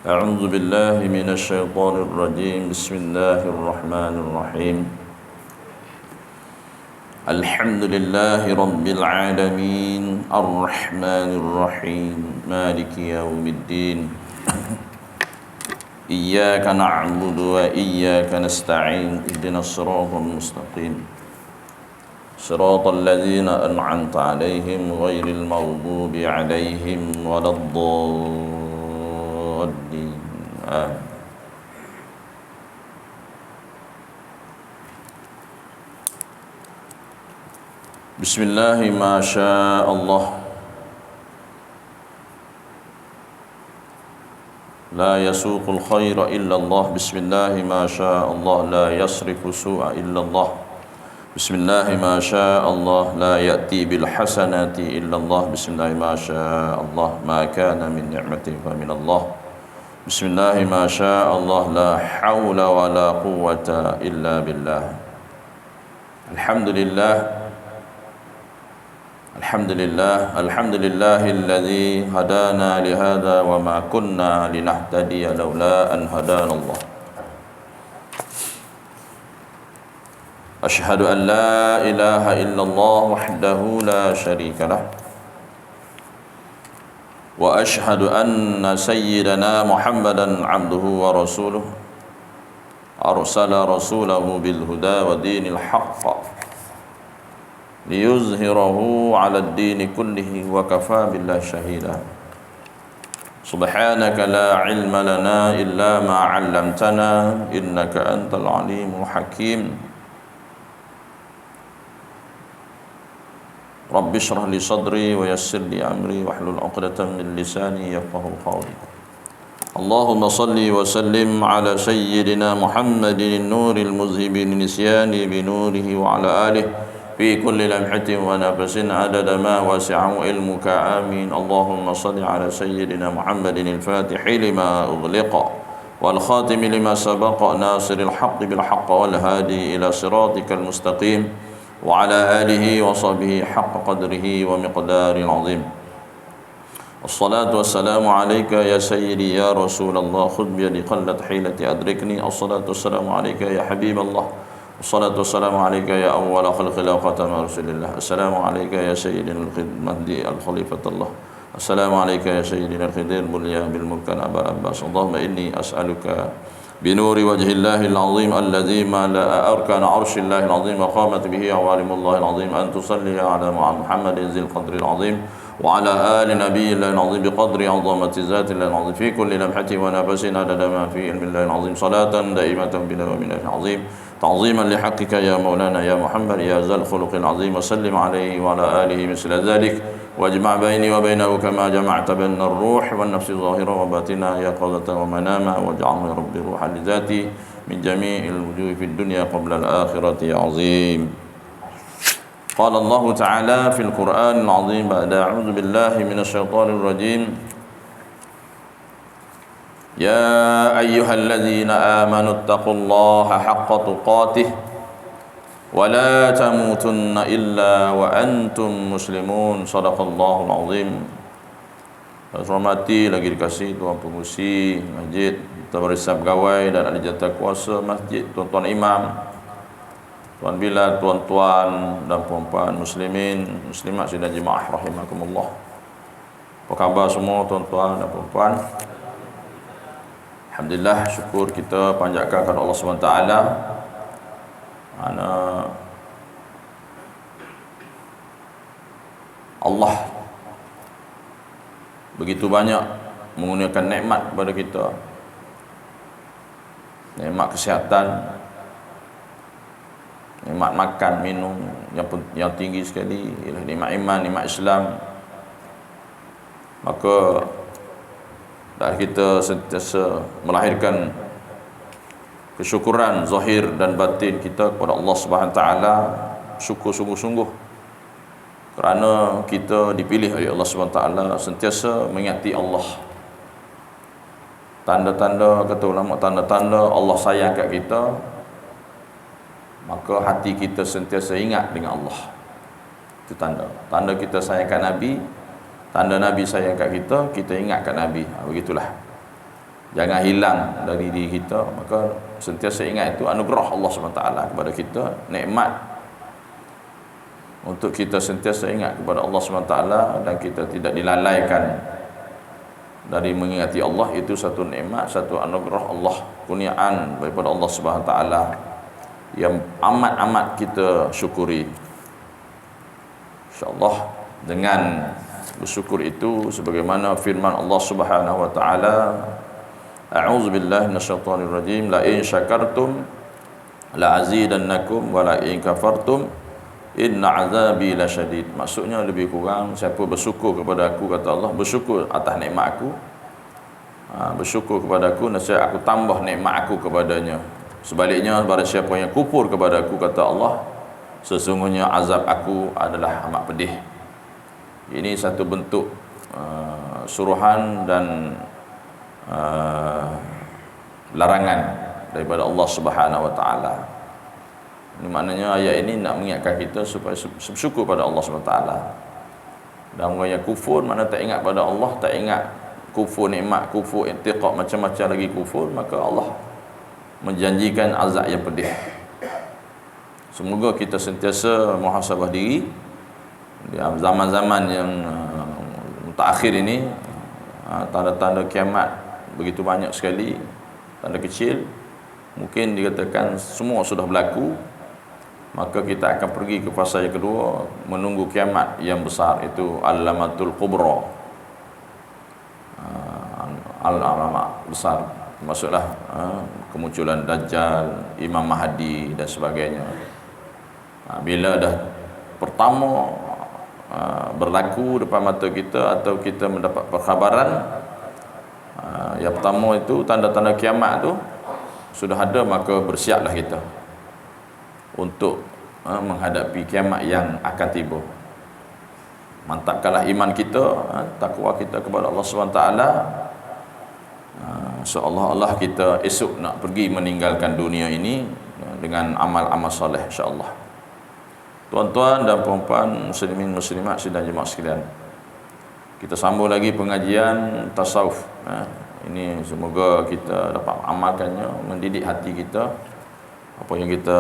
أعوذ بالله من الشيطان الرجيم بسم الله الرحمن الرحيم الحمد لله رب العالمين الرحمن الرحيم مالك يوم الدين إياك نعبد وإياك نستعين اهدنا الصراط المستقيم صراط الذين أنعمت عليهم غير المغضوب عليهم ولا الضالين آمين. بسم الله ما شاء الله لا يسوق الخير إلا الله بسم الله ما شاء الله لا يصرف السوء إلا الله بسم الله ما شاء الله لا يأتي بالحسنات إلا الله بسم الله ما شاء الله ما كان من نعمة فمن الله بسم الله ما شاء الله لا حول ولا قوة إلا بالله الحمد لله الحمد لله الذي هدانا لهذا وما كنا لنهتدي لولا أن هدانا الله أشهد أن لا إله إلا الله وحده لا شريك له وأشهد أن سيدنا محمدا عبده ورسوله أرسل رسوله بالهدى ودين الحق ليظهره على الدين كله وكفى بالله شهيدا سبحانك لا علم لنا إلا ما علمتنا إنك أنت العليم الحكيم رب اشرح لي صدري ويسر لي أمري واحلل عقدة من لساني يفقهوا قولي اللهم صل وسلم على سيدنا محمد النور المذهب للنسيان بنوره وعلى آله في كل لمحة ونفس عدد ما وسعه علمك آمين اللهم صل على سيدنا محمد الفاتح لما أغلق والخاتم لما سبق ناصر الحق بالحق والهادي إلى صراطك المستقيم وعلى آله وصحبه حق قدره ومقدار عظيم الصلاة والسلام عليك يا سيدي يا رسول الله خذ بيدي قلت حيلتي أدركني الصلاة والسلام عليك يا حبيب الله الصلاة والسلام عليك يا أول خلق الله وخاتم رسول الله السلام عليك يا سيدنا المهدي الخليفة الله السلام عليك يا سيدنا الخدير بليا بالملك أبا العباس اللهم إني أسألك بنور وجه الله العظيم الذي ملأ أركان عرش الله العظيم وقامت به عوالم الله العظيم أن تصلي على محمد ذي القدر العظيم وعلى آل نبي الله العظيم بقدر عظمة ذات الله العظيم في كل لمحة ونفس عدد ما في علم الله العظيم صلاة دائمة بنا ومن العظيم تعظيما لحقك يا مولانا يا محمد يا ذا الخلق العظيم وسلم عليه وعلى آله مثل ذلك واجمع بيني وبينه كما جمعت بين الروح والنفس ظاهرا وباطنا يقظة ومناما واجعله يا رب روحا لذاتي من جميع الوجوه في الدنيا قبل الآخرة يا عظيم قال الله تعالى في القرآن العظيم بعد أعوذ بالله من الشيطان الرجيم يا أيها الذين آمنوا اتقوا الله حق تقاته ولا تموتن إلا وأنتم مسلمون صدق الله العظيم. Hormati lagi dikasih Tuan Pengurusi Masjid, Tuan Barisah Pegawai dan ahli jawatan kuasa Masjid, tuan-tuan imam, tuan bilal, tuan-tuan dan puan-puan muslimin, muslimat sidang jemaah rahimakumullah. Apa khabar semua tuan-tuan dan puan-puan? Alhamdulillah, syukur kita panjatkan kepada Allah SWT. Mana Allah begitu banyak menggunakan nikmat kepada kita. Nikmat kesihatan, nikmat makan, minum yang tinggi sekali ialah nikmat iman, nikmat Islam. Maka dan kita sentiasa melahirkan kesyukuran zahir dan batin kita kepada Allah Subhanahu taala, syukur sungguh-sungguh kerana kita dipilih oleh Allah Subhanahu taala sentiasa mengingati Allah. Tanda-tanda kata ulama, tanda-tanda Allah sayang kat kita, maka hati kita sentiasa ingat dengan Allah. Itu tanda. Tanda kita sayang kat Nabi, tanda Nabi sayang kat kita, kita ingat kat Nabi. Begitulah. jangan hilang dari diri kita. Maka sentiasa ingat itu anugerah Allah SWT kepada kita, nikmat untuk kita sentiasa ingat kepada Allah SWT, dan kita tidak dilalaikan dari mengingati Allah. Itu satu nikmat, satu anugerah Allah, kurniaan daripada Allah SWT yang amat-amat kita syukuri. InsyaAllah dengan bersyukur itu, sebagaimana firman Allah Subhanahu wa taala, a'udzubillahi minasyaitonir rajim, la in syakartum la azidannakum wa la in kafartum inna azabi lasyadid. Maksudnya lebih kurang, siapa bersyukur kepada aku, kata Allah, bersyukur atas nikmat aku, bersyukur kepada aku, nescaya aku tambah nikmat aku kepadanya. Sebaliknya, barang siapa yang kufur kepada aku, kata Allah, sesungguhnya azab aku adalah amat pedih. Ini satu bentuk suruhan dan larangan daripada Allah Subhanahu wa taala. Ini maknanya ayat ini nak mengingatkan kita supaya bersyukur pada Allah Subhanahu wa taala. Dan orang yang kufur, mana tak ingat pada Allah, tak ingat kufur nikmat, kufur intiqam, macam-macam lagi kufur, maka Allah menjanjikan azab yang pedih. Semoga kita sentiasa muhasabah diri di zaman-zaman yang mutakhir ini. Tanda-tanda kiamat begitu banyak sekali, tanda kecil mungkin dikatakan semua sudah berlaku. Maka kita akan pergi ke fasa yang kedua, menunggu kiamat yang besar, itu al-lamatul kubra, al-alamat besar. Maksudlah kemunculan Dajjal, Imam Mahdi dan sebagainya. Bila dah pertama berlaku depan mata kita, atau kita mendapat perkhabaran, yang pertama itu tanda-tanda kiamat tu sudah ada, maka bersiaplah kita untuk menghadapi kiamat yang akan tiba. Mantapkanlah iman kita, takwa kita kepada Allah SWT. InsyaAllah kita esok nak pergi meninggalkan dunia ini dengan amal-amal soleh, insyaAllah. Tuan-tuan dan puan-puan, muslimin muslimat sidang jemaah sekalian, kita sambung lagi pengajian tasawuf. Ini semoga kita dapat amalkannya, mendidik hati kita. Apa yang kita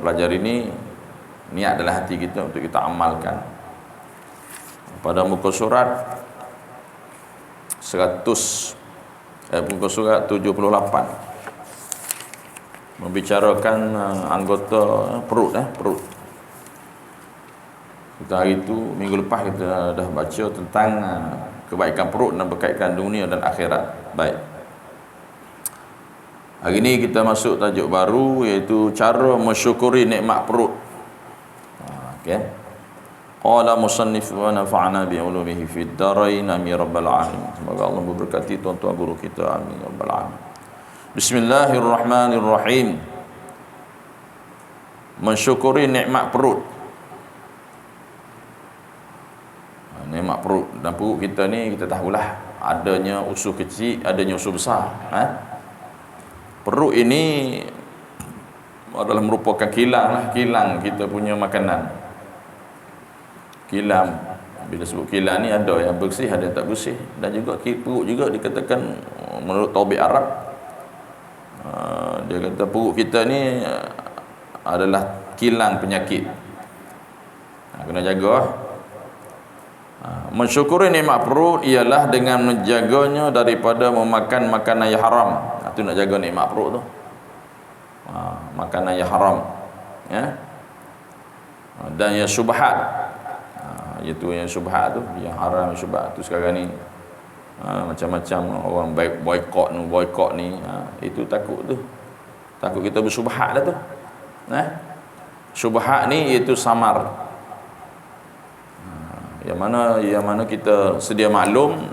pelajari ini, niat adalah hati kita untuk kita amalkan. Pada muka surat 78 membicarakan anggota perut. Kita hari itu, minggu lepas kita dah baca tentang kebaikan perut dan berkaitan dunia dan akhirat. Baik, hari ini kita masuk tajuk baru, iaitu cara mensyukuri nikmat perut. Okey. Qala musannif wa nafa'ana bi ulumihi fid darain, amin rabbal alamin. Semoga Allah memberkati tuan-tuan guru kita, amin rabbal alamin. Bismillahirrahmanirrahim. Mensyukuri nikmat perut. Nikmat perut. Dan perut kita ni, kita tahulah, adanya usus kecil, adanya usus besar. Perut ini adalah merupakan kilang kita punya makanan. Kilang, bila sebut kilang ni, ada yang bersih, ada yang tak bersih. Dan juga perut juga dikatakan, menurut taubik Arab, dia kata perut kita ni adalah kilang penyakit. Kena jaga. Mensyukuri nikmat perut ialah dengan menjaganya daripada memakan makanan yang haram. Itu nak jaga nikmat perut tu, makanan yang haram, ya, dan yang syubhat. Iaitu yang syubhat tu, yang haram, syubhat tu sekarang ni macam-macam orang boykot ni, itu takut kita bersubhat dah tu. Syubhat ni iaitu samar, yang mana kita sedia maklum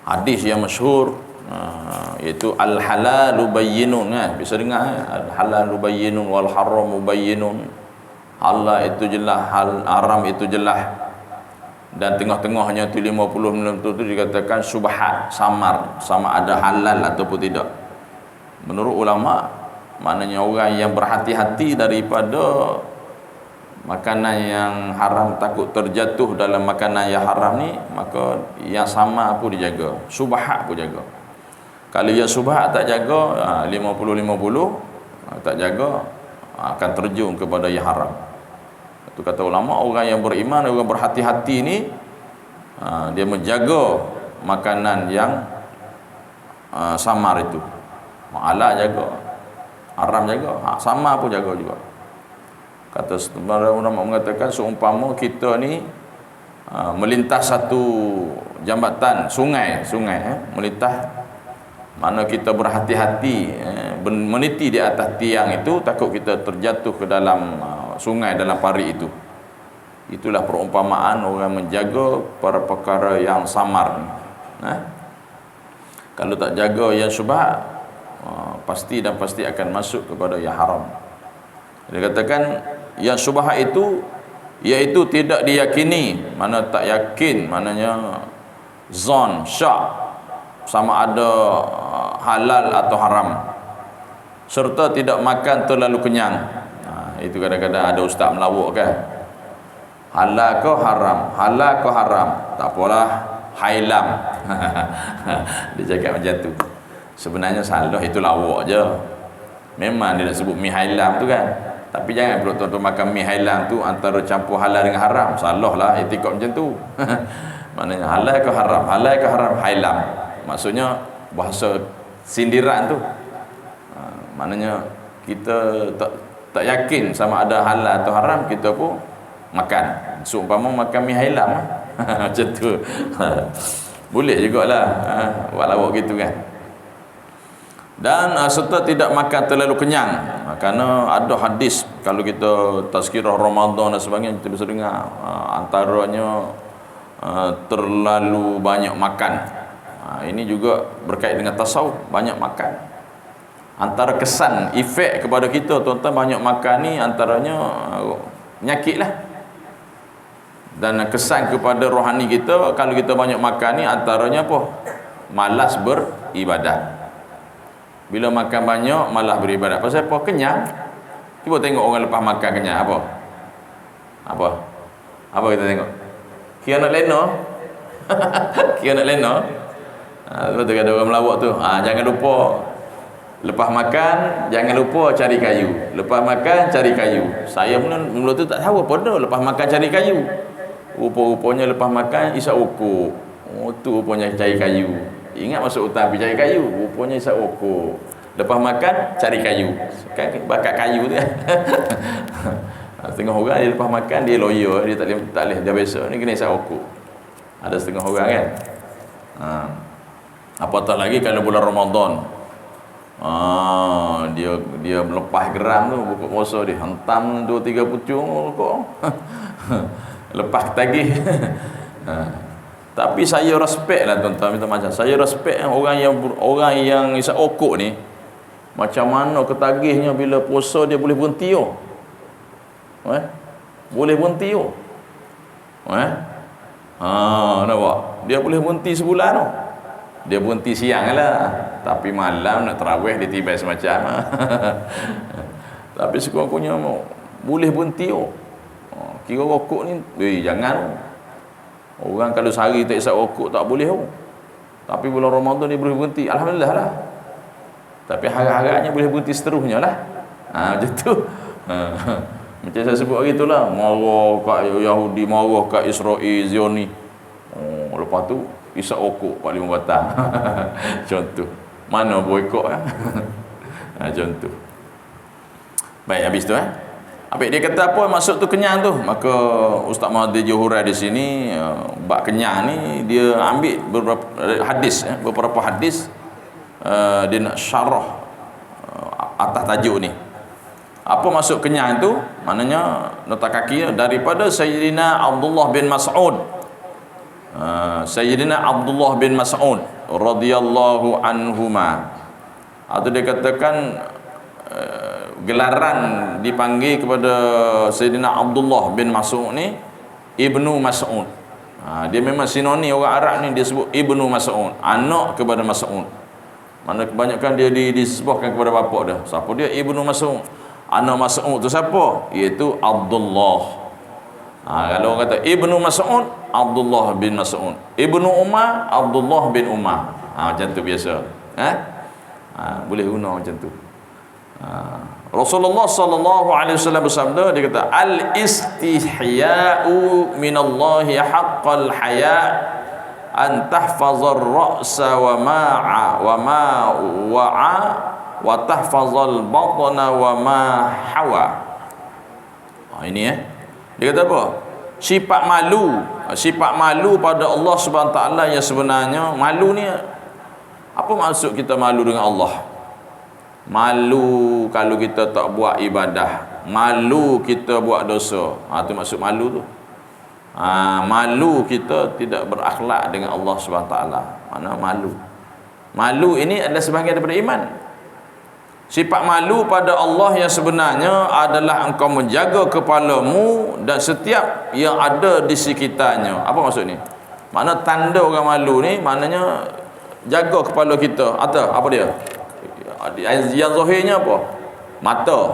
hadis yang masyhur, iaitu al-halalu bayyinun. Bisa dengar, al-halalu bayyinun wal haramu bayyinun. Halal itu jelas, haram itu jelas, dan tengah-tengahnya tu 50 tu dikatakan syubhat, samar, sama ada halal ataupun tidak. Menurut ulama, maknanya orang yang berhati-hati daripada makanan yang haram, takut terjatuh dalam makanan yang haram ni, maka yang sama pun dijaga, syubhat pun jaga. Kalau yang subhat tak jaga, 50-50, tak jaga, akan terjun kepada yang haram. Itu kata ulama, orang yang beriman, orang berhati-hati ni, dia menjaga makanan yang samar itu. Halal jaga, haram jaga, samar pun jaga juga. Kata sebenarnya ulama mengatakan, seumpama kita ni melintas satu jambatan sungai, melintas, mana kita berhati-hati meniti di atas tiang itu, takut kita terjatuh ke dalam sungai, dalam parit itu. Itulah perumpamaan orang menjaga para perkara yang samar. Kalau tak jaga yang syubhat, pasti dan pasti akan masuk kepada yang haram. Dia katakan yang syubhat itu iaitu tidak diyakini, mana tak yakin, maknanya zon, syak, sama ada halal atau haram, serta tidak makan terlalu kenyang. Itu kadang-kadang ada ustaz melawak kan, halal ke haram, halal ke haram, tak apalah, hailam. Dia cakap macam tu. Sebenarnya salah, itu lawak je. Memang dia nak sebut mi hailam tu kan, tapi jangan pula tuan-tuan makan mi hailam tu antara campur halal dengan haram. Salah lah etikot macam tu. Maknanya halal ke haram, halal ke haram, hailam. Maksudnya bahasa sindiran tu. Maknanya kita tak yakin sama ada halal atau haram, kita pun makan. Seumpama makan mi hailam macam tu. Boleh jugalah buat lawak gitu kan. Dan serta tidak makan terlalu kenyang, kerana ada hadis, kalau kita tazkirah Ramadan dan sebagainya, kita bisa dengar antaranya terlalu banyak makan. Ini juga berkait dengan tasawuf, banyak makan. Antara kesan, efek kepada kita tuan-tuan, banyak makan ni antaranya penyakit lah. Dan kesan kepada rohani kita, kalau kita banyak makan ni antaranya apa? Malas beribadat. Bila makan banyak, malas beribadat. Pasal apa? Kenyang. Cuba tengok orang lepas makan kenyang, apa? Apa kita tengok? Kira nak lena. Kira nak lena. Betul kata orang melawak tu. Jangan lupa lepas makan, jangan lupa cari kayu. Lepas makan cari kayu. Saya mula tu tak tahu apa dah lepas makan cari kayu. Rupa-rupanya lepas makan isap ukur. Tu rupanya cari kayu. Ingat masuk hutan pergi cari kayu, rupanya isap ukur. Lepas makan cari kayu. Kan bakat kayu tu kan. Setengah orang dia lepas makan dia lawyer, dia tak boleh dia biasa ni kena isap ukur. Ada setengah orang kan. Apatah lagi kalau bulan Ramadan. Dia melepas geram tu, buka puasa dia hentam 2-3 pucung kok. Lepas tagih. Tapi saya respect lah tuan-tuan, minta macam saya respect orang yang isap okok ni. Macam mana ketagihnya bila puasa dia boleh berhenti oh. Boleh berhenti oh. Nampak? Dia boleh berhenti sebulan oh. Dia berhenti siang lah, tapi malam nak tarawih dia tiba semacam. Tapi sekurang-kurangnya boleh berhenti oh. Kira rokok ni jangan. Orang kalau sehari tak isap rokok tak boleh oh. Tapi bulan Ramadan dia boleh berhenti, alhamdulillah lah. Tapi harap-harapnya boleh berhenti seterusnya lah. Macam tu. Macam saya sebut hari tu lah, marah kat Yahudi, marah kat Israel, Zioni. Lepas tu isap rokok 4-5 batang. Contoh. Mana boykot kan? Macam tu. Baik, habis tu Habis dia kata apa maksud tu kenyang tu? Maka Ustaz Mahathir Johurai di sini bab kenyang ni dia ambil beberapa hadis dia nak syarah atas tajuk ni. Apa maksud kenyang tu? Maknanya nota kaki daripada Sayyidina Abdullah bin Mas'ud. Sayyidina Abdullah bin Mas'ud radhiyallahu anhuma. Atau dia katakan gelaran dipanggil kepada Sayyidina Abdullah bin Mas'ud ni Ibnu Mas'ud. Dia memang sinonim orang Arab ni, dia sebut Ibnu Mas'ud, anak kepada Mas'ud. Mana kebanyakan dia disebutkan kepada bapa dia. Siapa dia? Ibnu Mas'ud. Anak Mas'ud tu siapa? Iaitu Abdullah. Kalau orang kata Ibnu Mas'ud, Abdullah bin Mas'ud. Ibnu Umar, Abdullah bin Umar. Macam tu biasa. Boleh guna macam tu. Rasulullah sallallahu alaihi wasallam bersabda, dia kata al istihya'u minallahi haqqal haya' an tahfazar ra'sa wa ma'a wa'a wa tahfazal batna wa ma hawa. Ini dia kata apa? Sifat malu pada Allah Subhanahu taala yang sebenarnya. Malu ni apa maksud kita malu dengan Allah? Malu kalau kita tak buat ibadah, malu kita buat dosa. Tu maksud malu tu. Malu kita tidak berakhlak dengan Allah Subhanahu taala. Mana malu? Malu ini adalah sebahagian daripada iman. Sifat malu pada Allah yang sebenarnya adalah engkau menjaga kepalamu dan setiap yang ada di sekitarnya. Apa maksud ni? Mana tanda orang malu ni, maknanya jaga kepala kita. Atau apa dia? Yang zahirnya apa? Mata.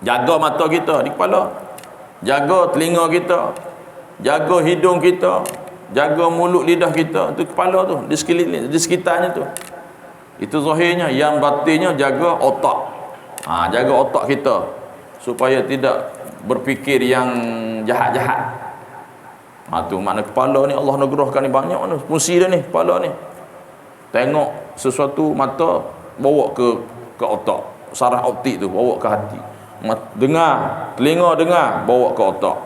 Jaga mata kita di kepala. Jaga telinga kita. Jaga hidung kita. Jaga mulut lidah kita. Itu kepala tu, di sekeliling, di sekitarnya tu. Itu zahirnya. Yang batinnya jaga otak. Jaga otak kita supaya tidak berfikir yang jahat-jahat. Tu makna kepala ni Allah nugerahkan ni banyak mana fungsi dia ni, kepala ni. Tengok sesuatu, mata bawa ke otak, saraf optik tu bawa ke hati. Dengar, telinga dengar, bawa ke otak.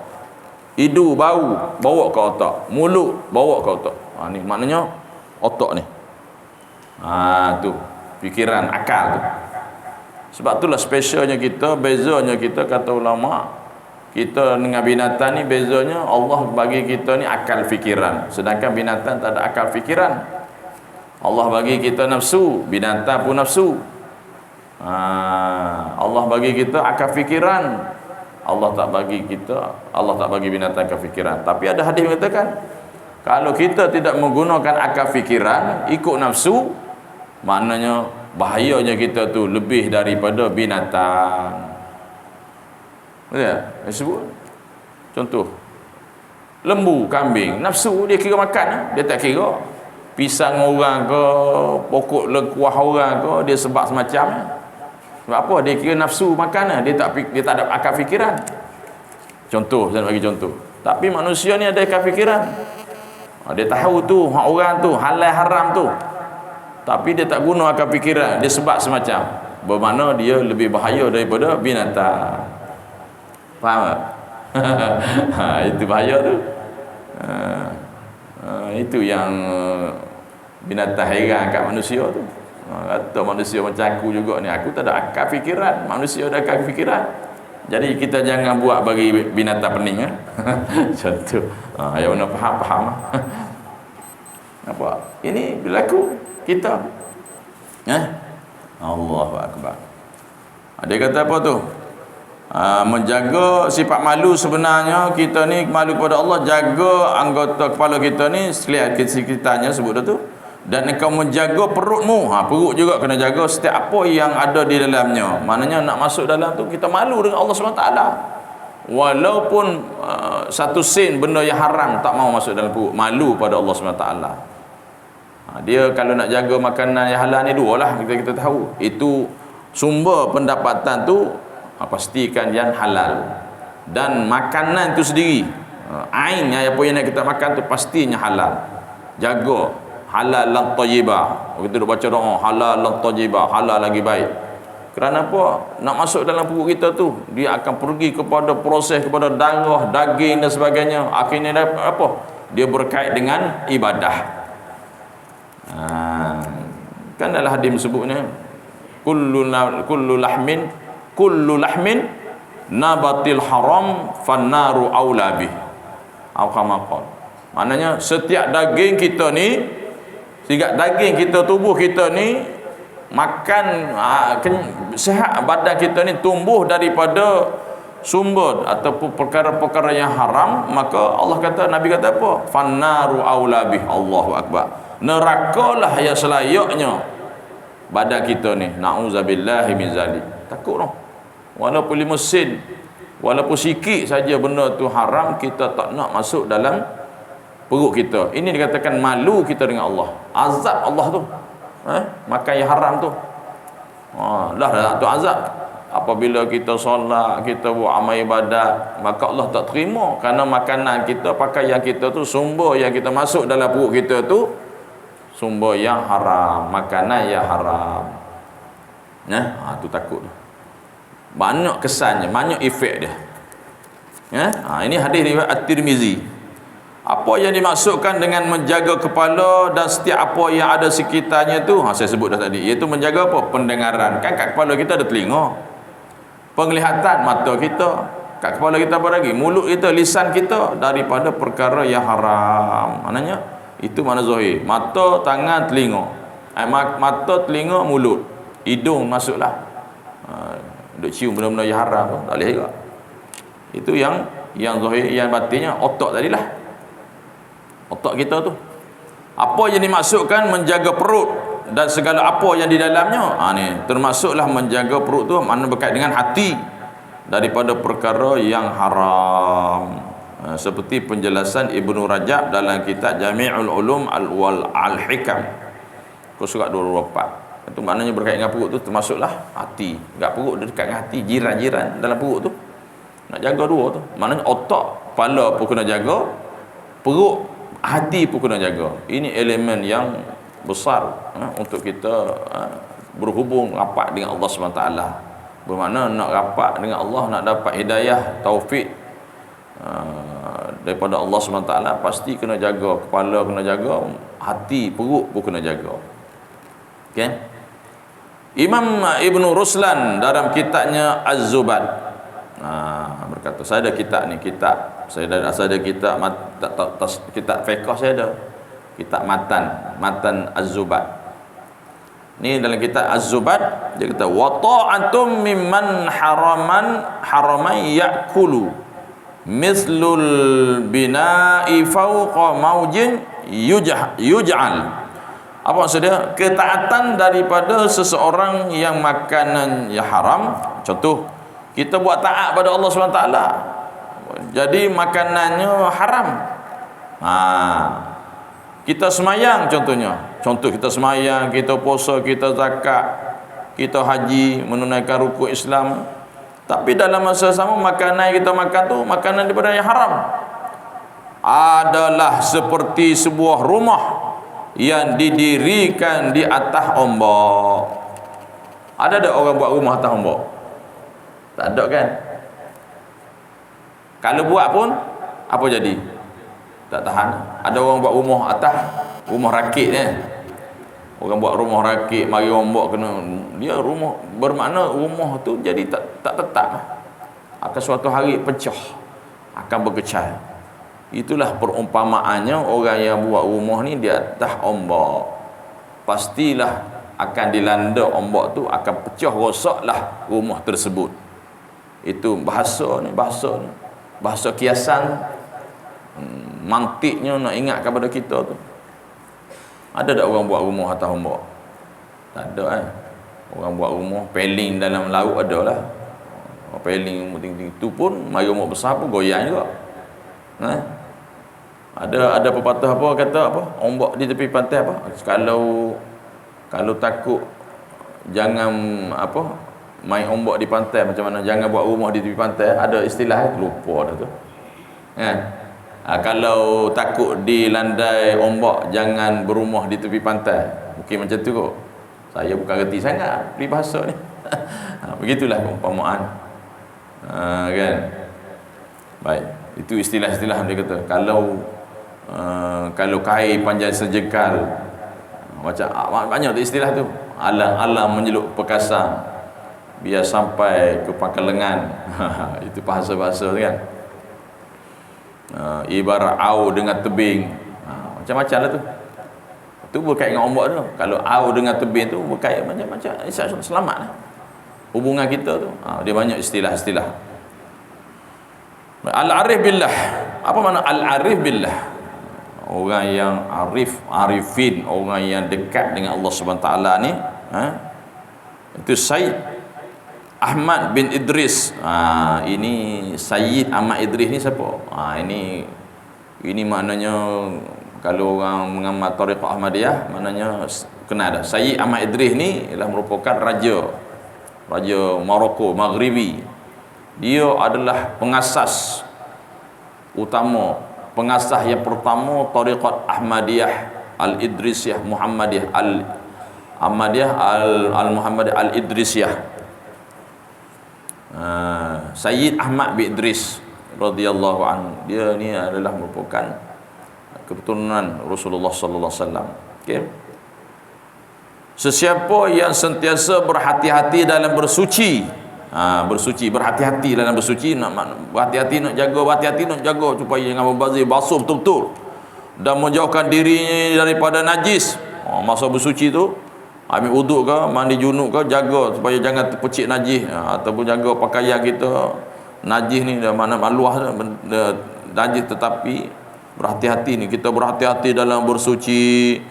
Hidung bau, bawa ke otak. Mulut bawa ke otak. Ni maknanya otak ni. Tu fikiran, akal tu. Sebab itulah specialnya kita, bezanya kita, kata ulama, kita dengan binatang ni bezanya Allah bagi kita ni akal fikiran, sedangkan binatang tak ada akal fikiran. Allah bagi kita nafsu, binatang pun nafsu. Allah bagi kita akal fikiran, Allah tak bagi binatang akal fikiran. Tapi ada hadis mengatakan, kalau kita tidak menggunakan akal fikiran, ikut nafsu, maknanya bahayanya kita tu lebih daripada binatang. Betul? Sebut contoh, lembu, kambing, nafsu dia kira makan, dia tak kira pisang orang ke, pokok lekuah orang ke, dia sebab semacam. Sebab apa? Dia kira nafsu makan, dia tak ada akal fikiran. Contoh, saya nak bagi contoh. Tapi manusia ni ada akal fikiran. Dia tahu tu hak orang tu halal haram tu, tapi dia tak guna akal fikiran, dia sebab semacam. Bermakna dia lebih bahaya daripada binatang. Faham tak? Itu bahaya tu. Itu yang binatang heran kat manusia tu. Kata manusia macam aku juga ni, aku tak ada akal fikiran, manusia ada akal fikiran. Jadi kita jangan buat bagi binatang pening. Macam tu. Yang mana faham. Apa? Ini berlaku kita. Allahu Akbar. Dia kata apa tu? Menjaga sifat malu, sebenarnya kita ni malu kepada Allah, jaga anggota kepala kita ni sekitarnya, sebut dah tu. Dan engkau menjaga perutmu, perut juga kena jaga, setiap apa yang ada di dalamnya. Maknanya nak masuk dalam tu kita malu dengan Allah SWT. Walaupun satu sen benda yang haram tak mau masuk dalam perut, malu pada Allah SWT. Dia kalau nak jaga makanan yang halal ni dua lah, kita tahu. Itu sumber pendapatan tu pastikan yang halal. Dan makanan tu sendiri, ain apa yang nak kita makan tu pastinya halal. Jaga halal lan thayyibah. Kita duk baca doa halal lan thayyibah, halal lagi baik. Kerana apa? Nak masuk dalam perut kita tu, dia akan pergi kepada proses, kepada darah, daging dan sebagainya. Akhirnya apa? Dia berkait dengan ibadah. Kan dalam hadis sebutnya kullu lahmin nabatil haram fannaru aula bih. Maknanya setiap daging kita ni, setiap daging kita, tubuh kita ni makan sihat badan kita ni tumbuh daripada sumber ataupun perkara-perkara yang haram, maka Allah kata, Nabi kata apa? Fannaru aula bih. Allahu Akbar. Nerakalah yang selayaknya badan kita ni. Na'udzubillahi min zalik. Takut noh. Walaupun 5 sen, walaupun sikit saja benda tu haram, kita tak nak masuk dalam perut kita. Ini dikatakan malu kita dengan Allah. Azab Allah tu. makan yang haram tu. Dah tu azab. Apabila kita solat, kita buat amal ibadat, maka Allah tak terima kerana makanan kita, pakaian kita tu, sumber yang kita masuk dalam perut kita tu sumber yang haram, makanan yang haram. Tu takut. Banyak kesannya, banyak efek dia. Ini hadis riwayat At-Tirmizi. Apa yang dimaksudkan dengan menjaga kepala dan setiap apa yang ada sekitarnya tu, saya sebut dah tadi, iaitu menjaga apa? Pendengaran. Kan kat kepala kita ada telinga. Penglihatan mata kita. Kat kepala kita apa lagi? Mulut kita, lisan kita, daripada perkara yang haram. Maknanya itu mana zahir. Mata, tangan, telinga. Mata, telinga, mulut, hidung masuklah. Duk cium benda-benda yang haram tu tak boleh juga. Itu yang zahir. Yang batinnya otak tadilah. Otak kita tu. Apa yang dimaksudkan menjaga perut dan segala apa yang di dalamnya, ni termasuklah menjaga perut tu, makna berkait dengan hati daripada perkara yang haram. Seperti penjelasan Ibnu Rajab dalam kitab Jami'ul Ulum Al-Hikam surat 24. Itu maknanya berkait dengan perut tu termasuklah hati. Dekat perut dia, dekat dengan hati, jiran-jiran dalam perut tu. Nak jaga dua tu. Maknanya otak, kepala pun kena jaga, perut, hati pun kena jaga. Ini elemen yang besar untuk kita berhubung rapat dengan Allah SWT. Bermakna nak rapat dengan Allah, nak dapat hidayah, taufik daripada Allah SWT, pasti kena jaga kepala, kena jaga hati, perut pun kena jaga. Okay? Imam Ibn Ruslan dalam kitabnya Az-Zubad berkata, saya ada kitab ni, saya ada kitab kitab fiqh, saya ada kitab matan Az-Zubad. Ni dalam kitab Az-Zubad dia kata, wa ta'atum mimman haraman ya'kulu mislul bina'i fawqa maujin yuj'al. Apa maksudnya? Ketaatan daripada seseorang yang makanan yang haram. Contoh, kita buat taat pada Allah SWT, jadi makanannya haram. Kita semayang contohnya. Contoh, kita semayang, kita puasa, kita zakat, kita haji, menunaikan rukun Islam. Tapi dalam masa sama, makanan yang kita makan tu makanan daripada yang haram. Adalah seperti sebuah rumah yang didirikan di atas ombak. Ada tak orang buat rumah atas ombak? Tak ada kan? Kalau buat pun apa jadi? Tak tahan. Ada orang buat rumah atas, rumah rakit ni. Orang buat rumah rakit, mari ombak kena, dia rumah, bermakna rumah tu jadi tak tetap. Akan suatu hari pecah, akan berkecai. Itulah perumpamaannya orang yang buat rumah ni di atas ombak. Pastilah akan dilanda ombak tu, akan pecah, rosaklah rumah tersebut. Itu bahasa kiasan. Mantiknya nak ingat kepada kita tu. Ada tak orang buat rumah atas ombak? Tak ada Orang buat rumah peling dalam laut ada lah. Peling tinggi-tinggi tu pun mari ombak besar pun goyang juga. Ada pepatah apa kata apa? Ombak di tepi pantai apa? Kalau takut jangan main ombak di pantai, macam mana jangan buat rumah di tepi pantai, ada istilah lupa dah tu. Kalau takut dilandai ombak, jangan berumah di tepi pantai. Mungkin macam tu kot. Saya bukan reti sangat peribahasa ni. Begitulah perumpamaan. Kan? Baik. Itu istilah-istilah dia kata. Kalau kain panjang sejengkal, macam banyak tu istilah tu. Alang-alang menjeluk perkasan, biar sampai ke pangkal lengan. Itu bahasa-bahasa tu kan. Ibarat au dengan tebing, macam-macam lah tu. Itu berkait dengan ombak tu. Kalau au dengan tebing tu berkait macam-macam. Selamat lah hubungan kita tu. Dia banyak istilah-istilah. Al-arif billah. Apa makna al-arif billah? Orang yang arifin, orang yang dekat dengan Allah SWT ni, itu Sayyid Ahmad bin Idris. Ini Sayyid Ahmad Idris ni siapa? Ini maknanya Kalau orang mengamal tariqah Ahmadiyah, maknanya kenal dah. Sayyid Ahmad Idris ni ialah merupakan raja Morocco Maghribi. Dia adalah pengasas utama, pengasas yang pertama tariqat Ahmadiyah Al-Idrisiyah Muhammadiyah Ahmadiyah Al-Muhammadiyah Al-Idrisiyah. Sayyid Ahmad bin Idris radhiyallahu anhu, dia ni adalah merupakan keturunan Rasulullah sallallahu alaihi wasallam. Okey. Sesiapa yang sentiasa berhati-hati dalam bersuci, berhati-hati dalam bersuci, berhati-hati nak jaga supaya jangan membazir, basuh betul-betul dan menjauhkan diri daripada najis. Masa bersuci tu ambil wuduk ke, mandi junub ke, jaga supaya jangan terpecik najis, ataupun jaga pakaian kita najis ni dah mana maluah najis, tetapi berhati-hati ni, kita berhati-hati dalam bersuci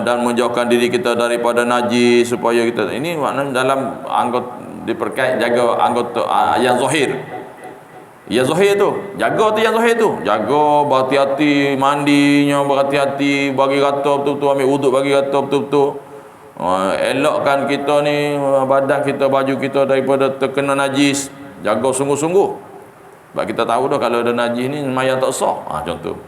dan menjauhkan diri kita daripada najis supaya kita ini maknanya dalam anggota diperkait jaga anggota yang zahir. Yang zahir tu, jaga tu yang zahir tu. Jaga berhati-hati mandinya, berhati-hati bagi rata betul-betul, ambil wuduk bagi rata betul-betul. Elokkan kita ni badan kita, baju kita daripada terkena najis. Jaga sungguh-sungguh. Sebab kita tahu dah kalau ada najis ni sembahyang tak sah. Contoh.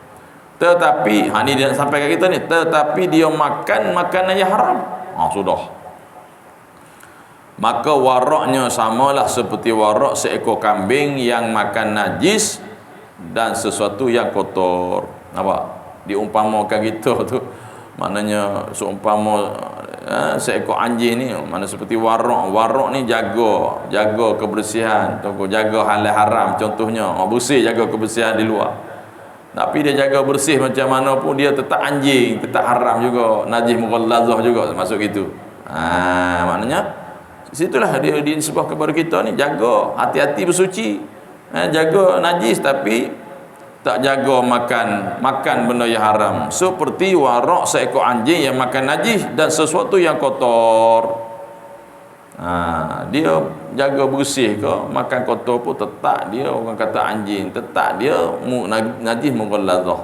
Tetapi ni dia nak sampaikan kita ni, tetapi dia makan makanan yang haram. Sudah. Maka waraknya samalah seperti warak seekor kambing yang makan najis dan sesuatu yang kotor. Nampak? Diumpamakan kita tu, maknanya seumpama seekor anjing ni, mana seperti warak ni jaga kebersihan, jaga halal haram contohnya, bersih, jaga kebersihan di luar. Tapi dia jaga bersih macam mana pun, dia tetap anjing, tetap haram juga, najis mughallazah juga masuk gitu. Maknanya situlah dia disebut kepada kita ni, jaga, hati-hati bersuci, jaga najis tapi tak jaga makan benda yang haram, seperti warak seekor anjing yang makan najis dan sesuatu yang kotor. Dia jaga bersih ke, makan kotor pun tetap dia, orang kata anjing, tetap dia najis mughallazah.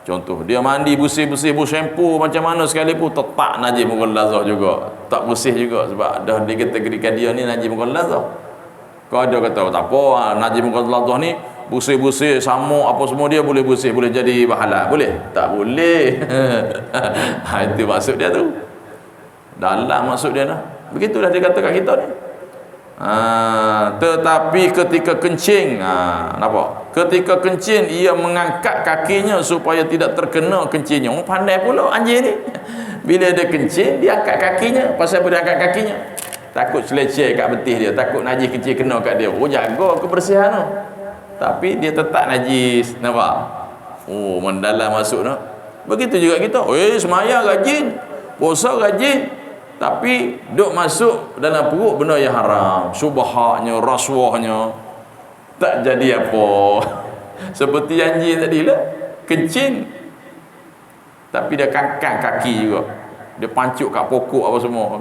Contoh, dia mandi bersih-bersih, shampoo macam mana sekalipun tetap najis mughallazah juga, tak bersih juga, sebab dah dikategorikan dia ni najis mughallazah. Kau ada kata tak apa, najis mughallazah ni bersih-bersih sama apa semua dia boleh bersih, boleh jadi pahala, boleh? Tak boleh. Itu maksud dia tu, dalam maksud dia lah. Begitulah dia kata kat kita ni. Tetapi ketika kencing, nampak? Ketika kencing ia mengangkat kakinya supaya tidak terkena kencingnya. Pandai pula anjing ni. Bila dia kencing, dia angkat kakinya. Pasal apa dia angkat kakinya? Takut seleceh kat betih dia, takut najis kencing kena kat dia. Jaga kebersihan tu. Tapi dia tetap najis, nampak? Mendalam masuk tu. Begitu juga kita. Semaya rajin, puasa rajin, tapi duk masuk dalam perut benda yang haram, syubhatnya, rasuahnya, tak jadi apa. Seperti anjing tadi lah, kencing tapi dia kangkang kaki juga, dia pancuk kat pokok apa semua,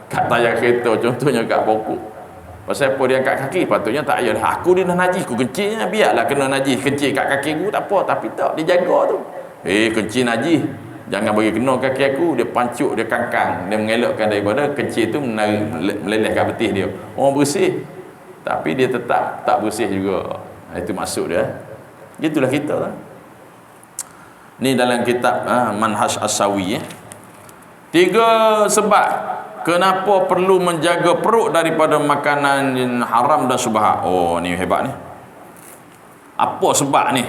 kat tayar kereta contohnya, kat pokok. Pasal apa dia angkat kaki? Patutnya tak payah, aku dia dah najis, aku kencingnya biarlah kena najis, kencing kat kaki aku tak apa. Tapi tak, dia jaga tu. Kencing najis, jangan bagi kena kaki aku. Dia pancuk, dia kangkang, dia mengelakkan daripada kencing tu meleleh kat betih dia. Bersih, tapi dia tetap tak bersih juga. Itu maksud dia. Itulah kita lah. Ni dalam kitab Manhaj As-Sawi. 3 sebab kenapa perlu menjaga perut daripada makanan haram dan syubhat. Ni hebat ni. Apa sebab ni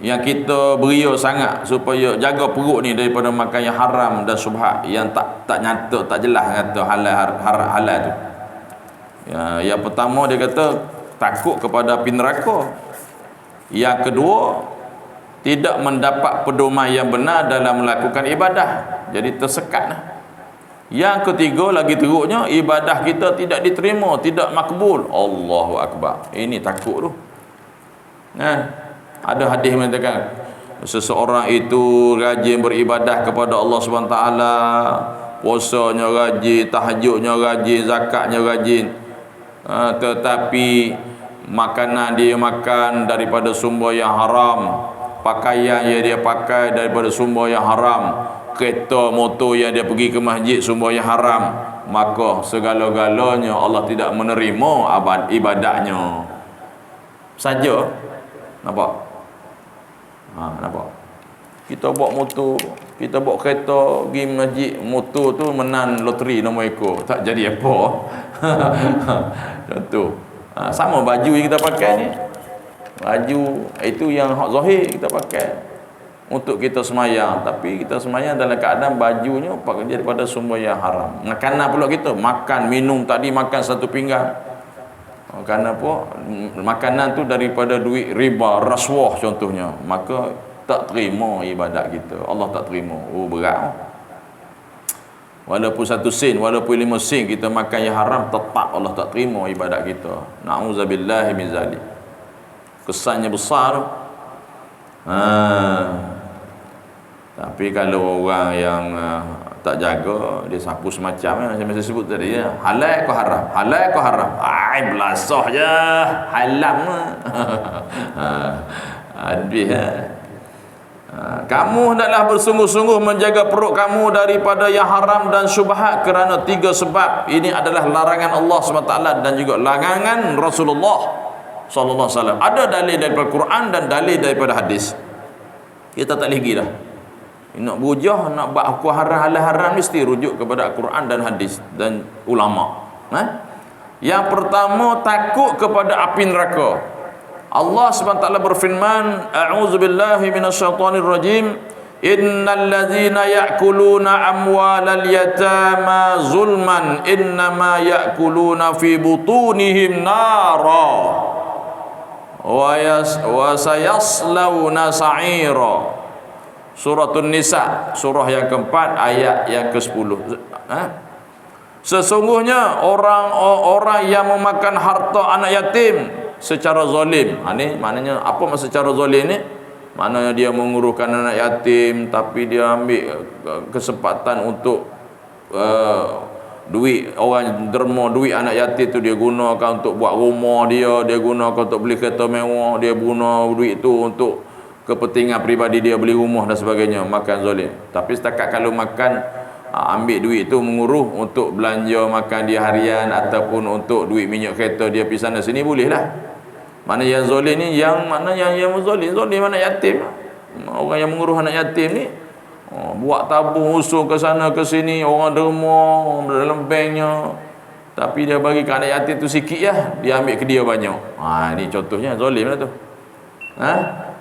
yang kita beria sangat supaya jaga perut ni daripada makan yang haram dan syubhat, yang tak nyata, tak jelas kata halal tu. Yang pertama dia kata takut kepada api neraka. Yang kedua, tidak mendapat pedoman yang benar dalam melakukan ibadah, jadi tersekat lah. Yang ketiga lagi teruknya, ibadah kita tidak diterima, tidak makbul. Allahu Akbar. Ini takut tu. Ada hadis mengatakan seseorang itu rajin beribadah kepada Allah SWT, puasanya rajin, tahajudnya rajin, zakatnya rajin, tetapi makanan dia makan daripada sumber yang haram, pakaian yang dia pakai daripada sumber yang haram, kereta motor yang dia pergi ke masjid sumber yang haram, maka segala-galanya Allah tidak menerima ibadahnya saja. Nampak? Nampak? Kita bawa motor, kita bawa kereta pergi masjid, motor tu menang loteri nombor ekor, tak jadi apa. Contoh. Sama baju yang kita pakai ni, baju itu yang hak zahir kita pakai untuk kita semayang, tapi kita semayang dalam keadaan bajunya pakai daripada sumber yang haram. Makanan pula kita makan, minum tadi makan satu pinggan, kerana apa? Makanan tu daripada duit riba, rasuah contohnya, maka tak terima ibadat kita. Allah tak terima. Oh, berat. Walaupun 1 sen, walaupun 5 sen kita makan yang haram, tetap Allah tak terima ibadat kita. Na'udzubillahi min zalik. Kesannya besar. Tapi kalau orang yang tak jaga, dia sapu semacam yang saya sebut tadi ya, halal ke haram, halal ke haram, belasah je halam. Habis. Kamu hendaklah bersungguh-sungguh menjaga perut kamu daripada yang haram dan syubhat, kerana 3 sebab ini adalah larangan Allah SWT dan juga larangan Rasulullah SAW. Ada dalil daripada Quran dan dalil daripada hadis. Kita tak lagi dah. Nak bujah, nak buat aku haram mesti rujuk kepada Quran dan hadis dan ulama. Yang pertama, takut kepada api neraka. Allah SWT berfirman, a'udzubillahi minasyaitonir rajim, innal ladzina ya'kuluna amwalal yatama zulman innama ya'kuluna fi butunihim nara wa sayaslawna sa'ira. Suratul Nisa, surah yang keempat, ayat yang ke-10. Sesungguhnya orang yang memakan harta anak yatim secara zalim. Ini maknanya apa maksud secara zalim ni? Maknanya dia menguruskan anak yatim, tapi dia ambil kesempatan untuk duit orang derma, duit anak yatim tu dia gunakan untuk buat rumah dia gunakan untuk beli kereta mewah, dia guna duit tu untuk kepentingan peribadi dia, beli rumah dan sebagainya. Makan zalim. Tapi setakat kalau makan, ambil duit tu mengurus untuk belanja makan dia harian ataupun untuk duit minyak kereta dia pergi sana sini, boleh lah. Mana yang zalim ni, yang mana yang zalim anak yatim. Orang yang mengurus anak yatim ni buat tabung usul ke sana ke sini, orang derma dalam banknya, tapi dia bagi ke anak yatim tu sikit lah, dia ambil ke dia banyak. Ni contohnya zalim lah tu.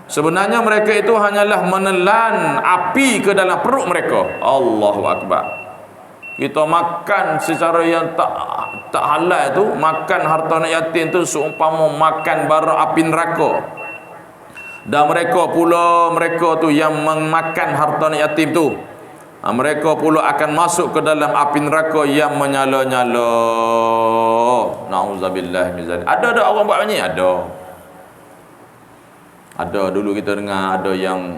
Sebenarnya mereka itu hanyalah menelan api ke dalam perut mereka. Allahu Akbar. Kita makan secara yang tak halal tu, makan harta anak yatim tu seumpama makan bara api neraka. Dan mereka tu yang memakan harta anak yatim tu, mereka pula akan masuk ke dalam api neraka yang menyala-nyala. Na'udzubillah min zalik. Ada orang buat macam ni? Ada dulu kita dengar ada yang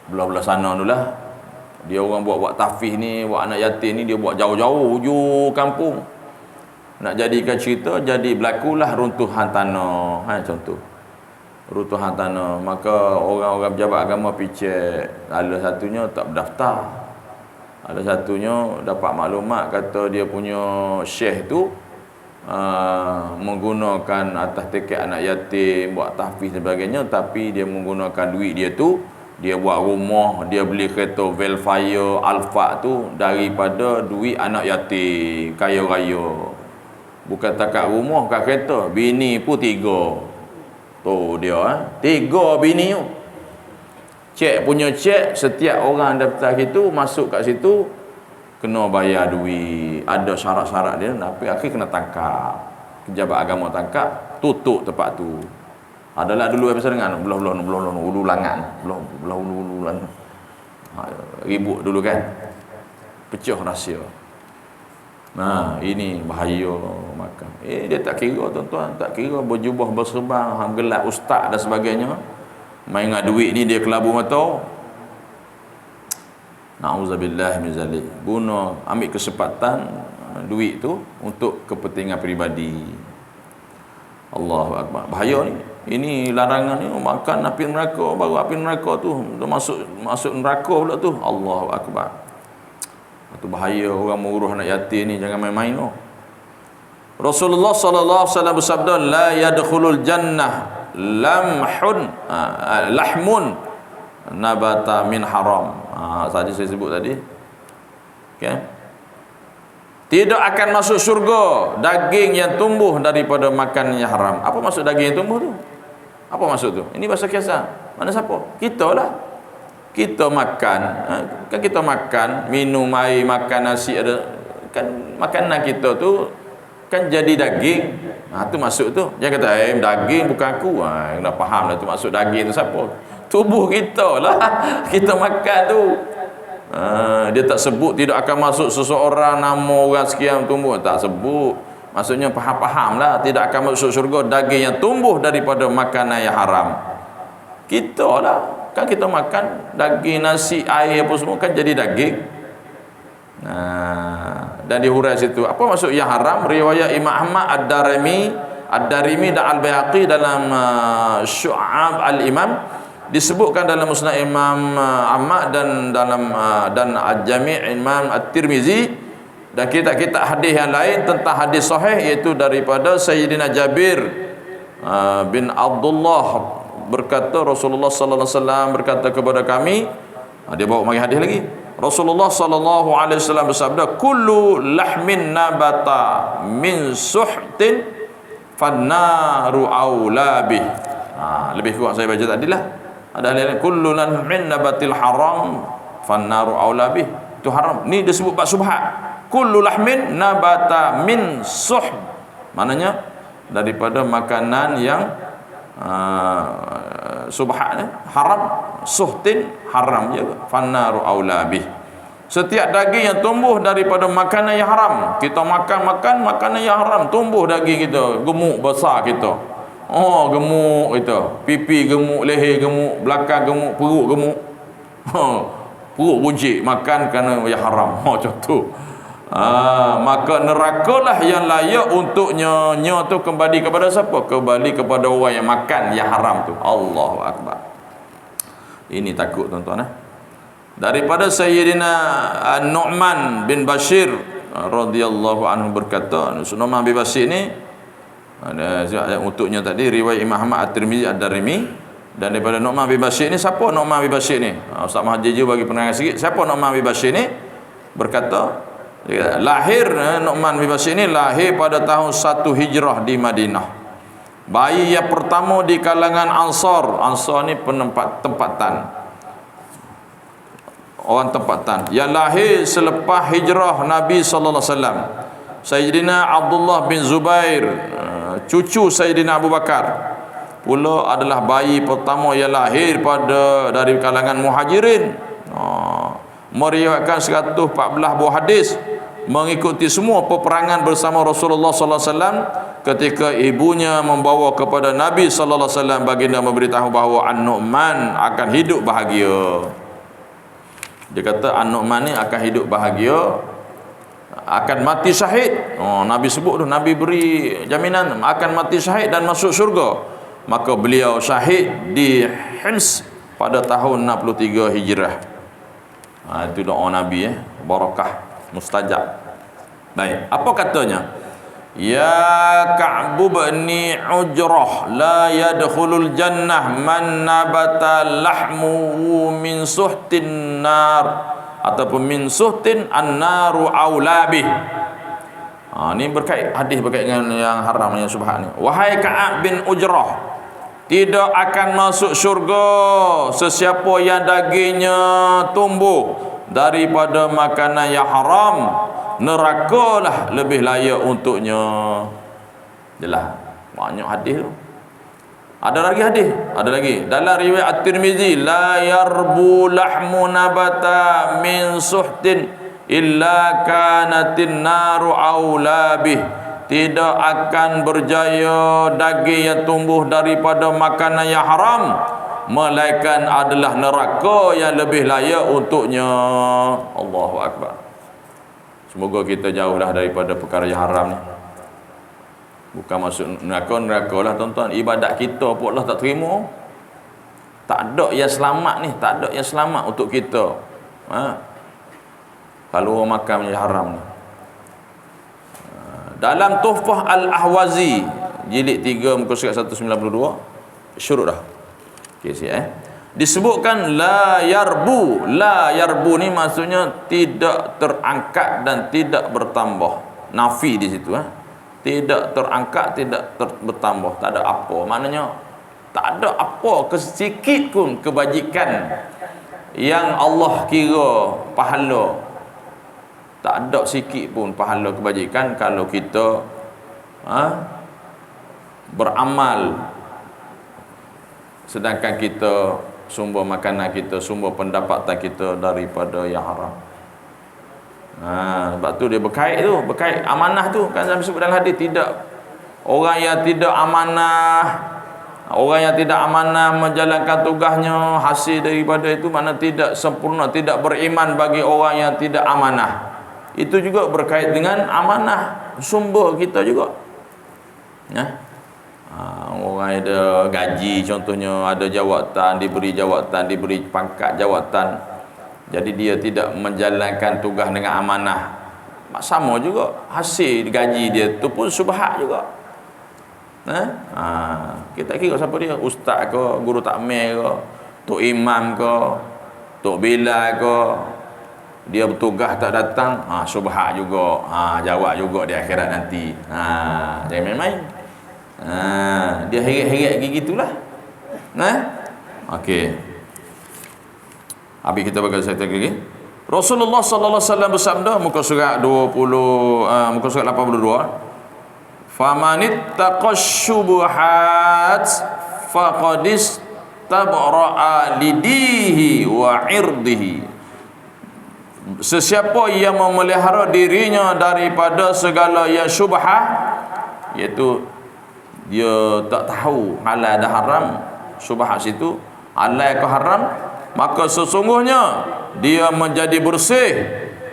belah-belah sana tu lah, dia orang buat tafih ni, buat anak yatim ni, dia buat jauh-jauh hujung kampung. Nak jadikan cerita, jadi berlakulah runtuhan tanah. Contoh runtuhan tanah, maka orang-orang pejabat agama pergi cek, ada satunya tak berdaftar, ada satunya dapat maklumat kata dia punya syekh tu menggunakan atas tiket anak yatim, buat tahfiz dan sebagainya, tapi dia menggunakan duit dia tu, dia buat rumah, dia beli kereta Velfire, Alphard tu daripada duit anak yatim, kaya raya. Bukan takat rumah, kat kereta, bini pun 3. Tu dia 3 bini tu. Cek punya cek, setiap orang daftar situ, masuk kat situ kena bayar duit, ada syarat-syarat dia, tapi akhir kena tangkap. Pejabat agama tangkap, tutup tempat tu. Adalah dulu yang pasal dengan belah ulu langan, belah ulu langan. Ribut dulu kan. Pecah rahsia. Ini bahaya makan. Dia tak kira tuan-tuan, tak kira berjubah berserban, gelap ustaz dan sebagainya. Main dengan duit ni dia kelabu mata. Na'udzubillah min zalik. Guna ambil kesempatan duit tu untuk kepentingan peribadi. Allahu Akbar. Bahaya ni. Ini larangan ni, makan api neraka, baru api neraka tu masuk neraka pula tu. Allahu akbar. Itu bahaya orang mengurus anak yatim ni, jangan main-main tu. Rasulullah sallallahu alaihi wasallam bersabda, la yadkhulul jannah lahmun nabata min haram. Tadi saya sebut tadi. Okay. Tidak akan masuk syurga daging yang tumbuh daripada makan yang haram. Apa maksud daging yang tumbuh tu? Apa maksud tu? Ini bahasa kiasan. Mana siapa? Kita lah. Kita makan, kan kita makan, minum air, makan nasi, ada kan makanan kita tu kan jadi daging. Tu masuk tu. Jangan kata daging bukan aku. Dah faham lah tu maksud daging tu siapa? Tubuh kita lah. Kita makan tu. Dia tak sebut tidak akan masuk seseorang nama orang sekian tumbuh, tak sebut. Maksudnya faham lah, tidak akan masuk syurga daging yang tumbuh daripada makanan yang haram. Kita lah, kan kita makan daging, nasi, air apa semua kan jadi daging. Dan dihurai situ. Apa maksud yang haram? Riwayat Imam Ahmad Ad-Darimi dan Al-Bayhaqi dalam Syu'ab Al-Imam, disebutkan dalam Musnad Imam Ahmad dan dalam dan Al-Jami' Imam At-Tirmizi, dan kitab-kitab hadis yang lain tentang hadis sahih, iaitu daripada Sayyidina Jabir bin Abdullah berkata, Rasulullah sallallahu alaihi wasallam berkata kepada kami, dia bawa mari hadis lagi. Rasulullah sallallahu alaihi wasallam bersabda, kullu lahmin nabata min suhtin fannaru aula bih. Lebih kurang saya baca tadilah. Ada lain, kullu lahmin nabatil haram fannaru aula bih. Itu haram. Ni disebut bab subhat. Kullu lahmin nabata min suh, maknanya daripada makanan yang subhat, haram. Suhtin haram juga. Fannaru aula bih. Setiap daging yang tumbuh daripada makanan yang haram, kita makan makanan yang haram, tumbuh daging kita, gemuk besar kita. Gemuk kita, pipi gemuk, leher gemuk, belakang gemuk, perut gemuk. Perut buncit, makan kerana yang haram. Contoh. Maka nerakalah yang layak untuknya. Tu kembali kepada siapa? Kembali kepada orang yang makan yang haram tu. Allahu akbar. Ini takut tuan-tuan. Daripada Sayyidina Nu'man bin Bashir radhiyallahu anhu berkata, Nu'man bin Bashir ni untuknya tadi riwayat Imam Ahmad At-Tirmizi Ad-Darimi. Dan daripada Nu'man bin Bashir ni, siapa Nu'man bin Bashir ni? Ustaz Mahathir je bagi penerangan sikit. Siapa Nu'man bin Bashir ni? Berkata, lahir Nu'man bin Bashir ni lahir pada tahun 1 Hijrah di Madinah. Bayi yang pertama di kalangan Ansar. Ansar ni tempatan. Orang tempatan. Yang lahir selepas hijrah Nabi sallallahu alaihi wasallam. Sayyidina Abdullah bin Zubair, cucu Sayyidina Abu Bakar, pula adalah bayi pertama yang lahir dari kalangan Muhajirin. Meriwayatkan 114 buah hadis, mengikuti semua peperangan bersama Rasulullah sallallahu alaihi wasallam. Ketika ibunya membawa kepada Nabi sallallahu alaihi wasallam, baginda memberitahu bahawa An-Nu'man akan hidup bahagia. Dia kata An-Nu'man ni akan hidup bahagia, akan mati syahid. Nabi sebut tu, Nabi beri jaminan akan mati syahid dan masuk syurga. Maka beliau syahid di Hims pada tahun 63 Hijrah. Itu doa Nabi, barakah mustajab. Baik, apa katanya? Ya Ka'b bin Ujrah, la yadkhulul jannah man nabata lahmuhu min suhtin nar, ataupun min suhtin an-naru aulabih. Ini hadis berkaitan dengan yang haram, yang subhat ni. Wahai Ka'ab bin Ujrah, tidak akan masuk syurga sesiapa yang dagingnya tumbuh daripada makanan yang haram. Nerakalah lebih layak untuknya. Jelas, banyak hadis tu. Ada lagi dalam riwayat At-Tirmizi, la yarbu lahmu nabata min suhtin illa kanatin naru aulabih. Tidak akan berjaya daging yang tumbuh daripada makanan yang haram, melainkan adalah neraka yang lebih layak untuknya. Allahu akbar. Semoga kita jauhlah daripada perkara yang haram ni. Bukan masuk neraka lah tuan-tuan. Ibadat kita pun Allah tak terima. Tak ada yang selamat ni, tak ada yang selamat untuk kita. Kalau orang makan menjadi haram ni. Dalam Tuhfah Al-Ahwazi jilid 3 muka surat 192 syurut dah. Okey disebutkan la yarbu. La yarbu ni maksudnya tidak terangkat dan tidak bertambah. Nafi di situ Tidak terangkat, tidak bertambah, tak ada apa. Maknanya tak ada apa kesikit pun kebajikan yang Allah kira pahala. Tak ada sikit pun pahala kebajikan kalau kita beramal sedangkan kita sumber makanan kita, sumber pendapatan kita daripada yang haram. Sebab tu dia berkait amanah tu kan disebut dalam hadis. Tidak orang yang tidak amanah, orang yang tidak amanah menjalankan tugasnya, hasil daripada itu mana tidak sempurna, tidak beriman bagi orang yang tidak amanah. Itu juga berkait dengan amanah sumber kita juga. Orang ada gaji contohnya, ada jawatan, diberi pangkat jawatan, jadi dia tidak menjalankan tugas dengan amanah, sama juga hasil gaji dia tu pun subhat juga. Kita kira siapa dia, ustaz ke, guru takmir ke, tok imam ke, tok bilal ke, dia bertugas tak datang, subhat juga, jawab juga di akhirat nanti. Jangan main-main. Dia heret-heret gitulah. Okey. Habis kita baca satu lagi. Rasulullah sallallahu alaihi wasallam bersabda muka surat 82, "Famanittaqash syubuhat faqad istabra'a lidihi wa 'irdihi." Sesiapa yang memelihara dirinya daripada segala yang syubhat, iaitu dia tak tahu halal dan haram, syubhat situ halal ke haram, maka sesungguhnya dia menjadi bersih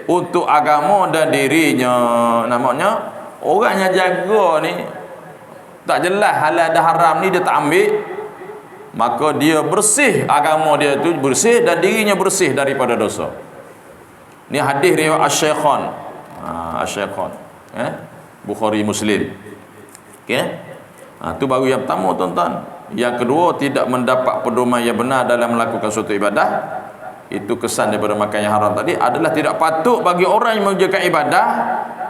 untuk agama dan dirinya. Namanya orang yang jaga ni tak jelas halal dan haram ni dia tak ambil, maka dia bersih, agama dia tu bersih dan dirinya bersih daripada dosa. Ni hadis riwayat Asy-Syaikhan. Asy-Syaikhan Bukhari Muslim. Okey. Tu baru yang pertama tuan-tuan. Yang kedua, tidak mendapat pedoman yang benar dalam melakukan suatu ibadah. Itu kesan daripada makan yang haram tadi adalah tidak patut bagi orang yang mengerjakan ibadah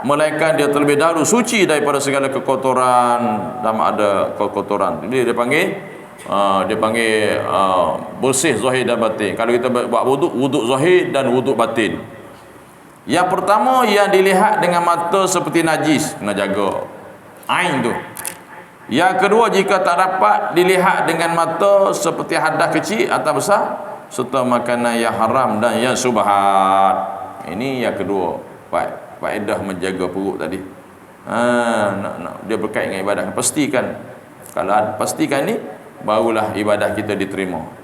melainkan dia terlebih dahulu suci daripada segala kekotoran. Dan ada kekotoran. Jadi dia panggil bersih zahir dan batin. Kalau kita buat wuduk zahir dan wuduk batin. Yang pertama yang dilihat dengan mata seperti najis, kena jaga ain tu. Yang kedua, jika tak dapat dilihat dengan mata seperti hadas kecil atau besar, serta makanan yang haram dan yang subhat. Ini yang kedua, faedah menjaga perut tadi. Dia berkait dengan ibadah. Pastikan ni barulah ibadah kita diterima.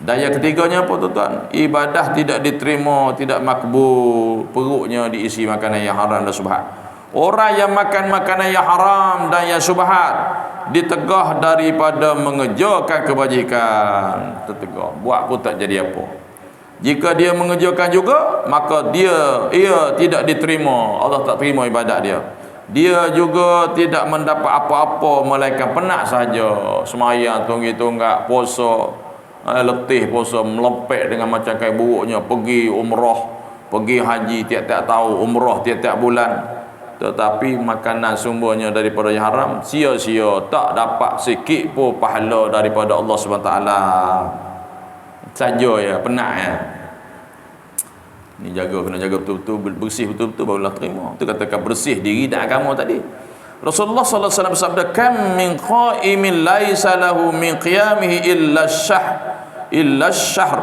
Dan yang ketiganya apa tuan-tuan? Ibadah tidak diterima, tidak makbul, perutnya diisi makanan yang haram dan subhat. Orang yang makan makanan yang haram dan yang subhat ditegah daripada mengerjakan kebajikan. Tertegah, buat pun tak jadi apa. Jika dia mengerjakan juga, maka ia tidak diterima. Allah tak terima ibadat dia. Dia juga tidak mendapat apa-apa melainkan penat saja. Sembahyang tunggak-tunggak, puasa, letih puasa, melempek dengan macam kain buruknya, pergi umrah, pergi haji tiap-tiap tahun, umrah tiap-tiap bulan, tetapi makanan sumbernya daripada yang haram, sia-sia, tak dapat sikit pun pahala daripada Allah SWT saja ya, penat ya. Ni kena jaga betul-betul, bersih betul-betul barulah terima. Itu katakan bersih diri dan agama tadi. Rasulullah sallallahu alaihi wasallam bersabda, "Kam min qa'imin laisa lahu min qiyamihi illa ash-shahr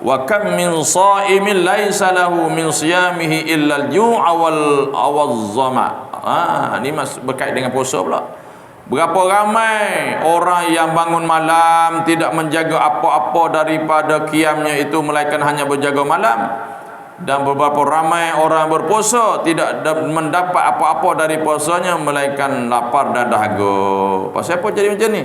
wa kam min sha'imin laisa lahu min siyamihi illa al-ju'a wal zama." Ni berkait dengan puasa pula. Berapa ramai orang yang bangun malam tidak menjaga apa-apa daripada qiyamnya itu melainkan hanya berjaga malam, dan beberapa ramai orang berpuasa tidak mendapat apa-apa dari puasanya melainkan lapar dan dahaga. Pasal apa jadi macam ni?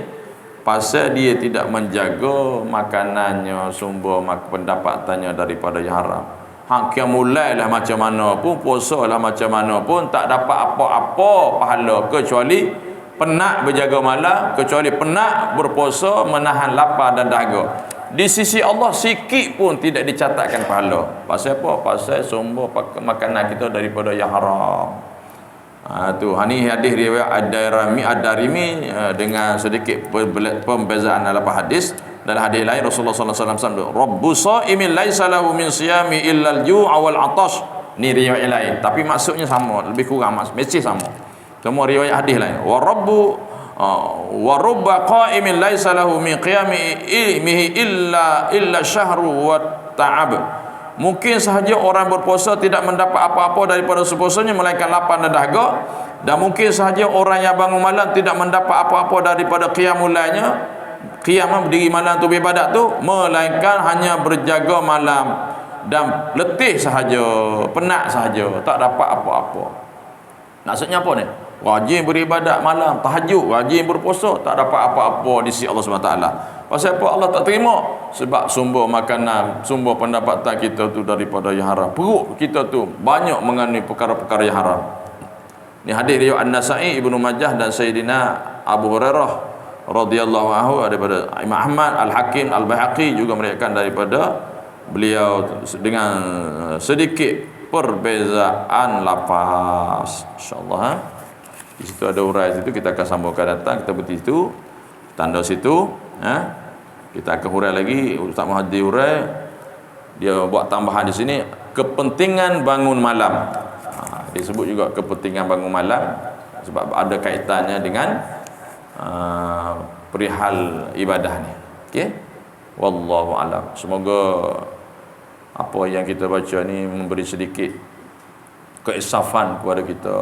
Pasal dia tidak menjaga makanannya, sumber pendapatannya daripada yang haram. Hak mulai lah macam mana pun, puasa lah macam mana pun, tak dapat apa-apa pahala kecuali penat berjaga malam, kecuali penat berpuasa menahan lapar dan dahaga. Di sisi Allah sikit pun tidak dicatatkan pahala. Pasal apa? Pasal sumber makanan kita daripada yang haram. Tu ni hadis riwayat Ad-Darimi dengan sedikit pembezaan dalam hadis. Dalam hadis lain Rasulullah sallallahu alaihi wasallam bersabda, "Rabbu shaimin laisa lahu min siyami illa al-ju' wal 'atash." Ni riwayat lain, tapi maksudnya sama, lebih kurang mesti sama. Semua riwayat hadis lain. Wa rubba qa'imin laisa lahu min qiyamihi illa syahru wa ta'ab. Mungkin sahaja orang berpuasa tidak mendapat apa-apa daripada puasanya melainkan lapar dan dahaga, dan mungkin sahaja orang yang bangun malam tidak mendapat apa-apa daripada qiyamul lailnya, qiyam berdiri malam tu beribadat tu, melainkan hanya berjaga malam dan letih sahaja, penat sahaja, tak dapat apa-apa. Maksudnya apa ni? Wajib beribadat malam, tahajud, wajib berpuasa, tak dapat apa-apa di sisi Allah SWT. Pasal apa Allah tak terima? Sebab sumber makanan, sumber pendapatan kita tu daripada yang haram. Perut kita tu banyak mengandungi perkara-perkara yang haram. Ni hadis riwayat An-Nasa'i, Ibnu Majah dan Sayyidina Abu Hurairah radhiyallahu anhu, daripada Imam Ahmad, Al-Hakim, Al-Baihaqi juga meriwayatkan daripada beliau dengan sedikit perbezaan lafaz. Insyaallah di situ ada urai situ, kita akan sambungkan datang, kita berhenti situ, tanda situ, kita akan urai lagi. Ustaz Muhaddi urai, dia buat tambahan di sini, kepentingan bangun malam. Dia sebut juga kepentingan bangun malam sebab ada kaitannya dengan perihal ibadah ni. Okey, wallahu alam. Semoga apa yang kita baca ni memberi sedikit keisafan kepada kita,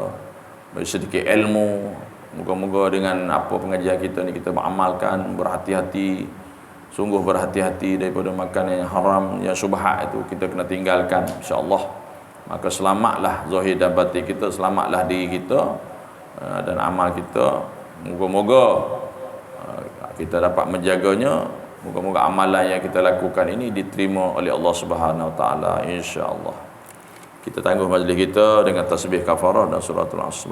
sedikit ilmu. Moga-moga dengan apa pengajian kita ni kita beramalkan, berhati-hati, sungguh berhati-hati daripada makanan yang haram, yang syubhat itu kita kena tinggalkan, insya-Allah. Maka selamatlah zahir dan batin kita, selamatlah diri kita dan amal kita. Moga-moga kita dapat menjaganya. Moga-moga amalan yang kita lakukan ini diterima oleh Allah Subhanahu Wa Taala, insya-Allah. Kita tangguh majlis kita dengan tasbih kafarah dan suratul Asr.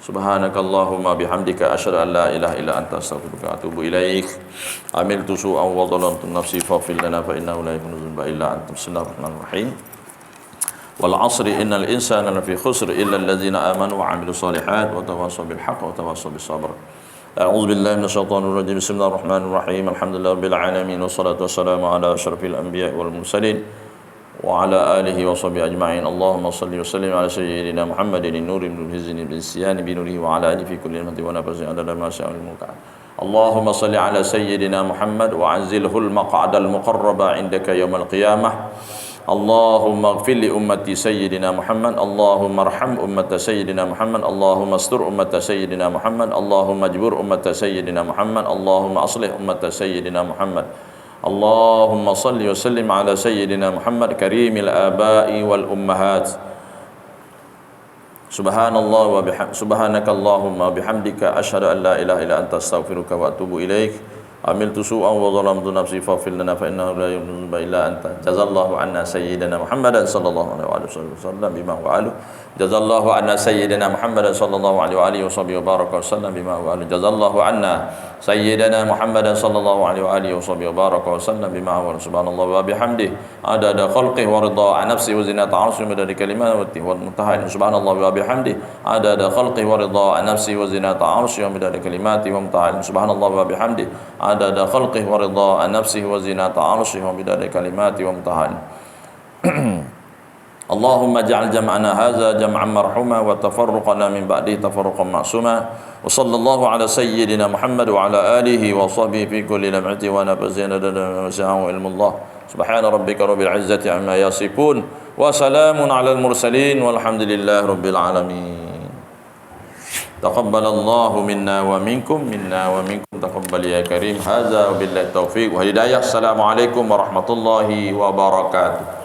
Subhanakallahumma bihamdika asyhadu an la ilaha illa anta astaghfiruka wa atubu ilaik. Amiltu su'an wa dhalamtu nafsi faghfir lana fa innahu la yaghfiru dhunuba illa anta. Bismillahirrahmanirrahim. Wal 'asri innal insana lafi khusr illa allazina amanu wa 'amilus solihat wa tawassaw bil haqqi wa tawassaw bis sabr. A'udzu billahi minasy syaithanir rajim. Bismillahirrahmanirrahim. Alhamdulillahi alamin wassalatu wassalamu ala asyrafil anbiya'i wal mursalin wa ala alihi wa sahbihi ajma'in. Allahumma salli wa sallim ala sayyidina Muhammadin nuril muhizin bil siyan bi nurihi wa ala alihi fi kulli limati wa nafasin adada ma sya'al mulkan. Allahumma salli ala sayyidina Muhammad wa anzilhul maq'adal muqarraba indaka yaumal qiyamah. Allahumma ighfir li ummati sayyidina Muhammad. Allahumma arham ummata sayyidina Muhammad. Allahumma astur ummata sayyidina Muhammad. Allahumma ajbur ummata sayyidina Muhammad. Allahumma aslih ummata sayyidina Muhammad. Allahumma salli wa sallim ala sayyidina Muhammad karimil aba'i wal ummahat. Subhanallah wa subhanakallahumma bihamdika asyhadu an la ilaha illa anta astaghfiruka wa atubu ilaik. Amiltu su'an wa zalamtu nafsi faghfir lana fa innahu la yaghfiru dhunuba illa anta. Jazallahu anna sayyidina Muhammadan sallallahu alaihi wasallam bima huwa ahlu. Jazallahu anna sayyidina Muhammadan sallallahu alaihi wa baraka wasallam bima huwa ahlu. Jazallahu anna sayyidina Muhammadan sallallahu alaihi wa baraka wasallam bima huwa ahlu. Subhanallah wa bihamdihi adada khalqihi wa ridha nafsi wa zinata 'arshihi wa midada kalimatihi wal muntaha. Subhanallah wa bihamdihi adada khalqihi wa ridha nafsi wa zinata 'arshihi wa midada kalimatihi wa muntaha. Subhanallah wa bihamdihi adada khalqihi wa ridha nafsihi wa zinata 'arshihi wa midada kalimatihi wa muntaha. Allahumma ja'al jam'ana hadza jam'an marhuma wa tafarruqana min ba'dihi tafarruqan ma'suma. Wa sallallahu ala sayyidina Muhammad wa ala alihi wa sahbihi fi kulli lam'ati wa nafsin adada wa ilmullah. Subhana rabbika rabbil izzati amma yasifun wa salamun ala al mursalin walhamdulillahi rabbil alamin. Taqabbalallahu minna wa minkum taqabbal ya karim. Hadza billahi taufiq wa hidayah. Assalamualaikum warahmatullahi wabarakatuh.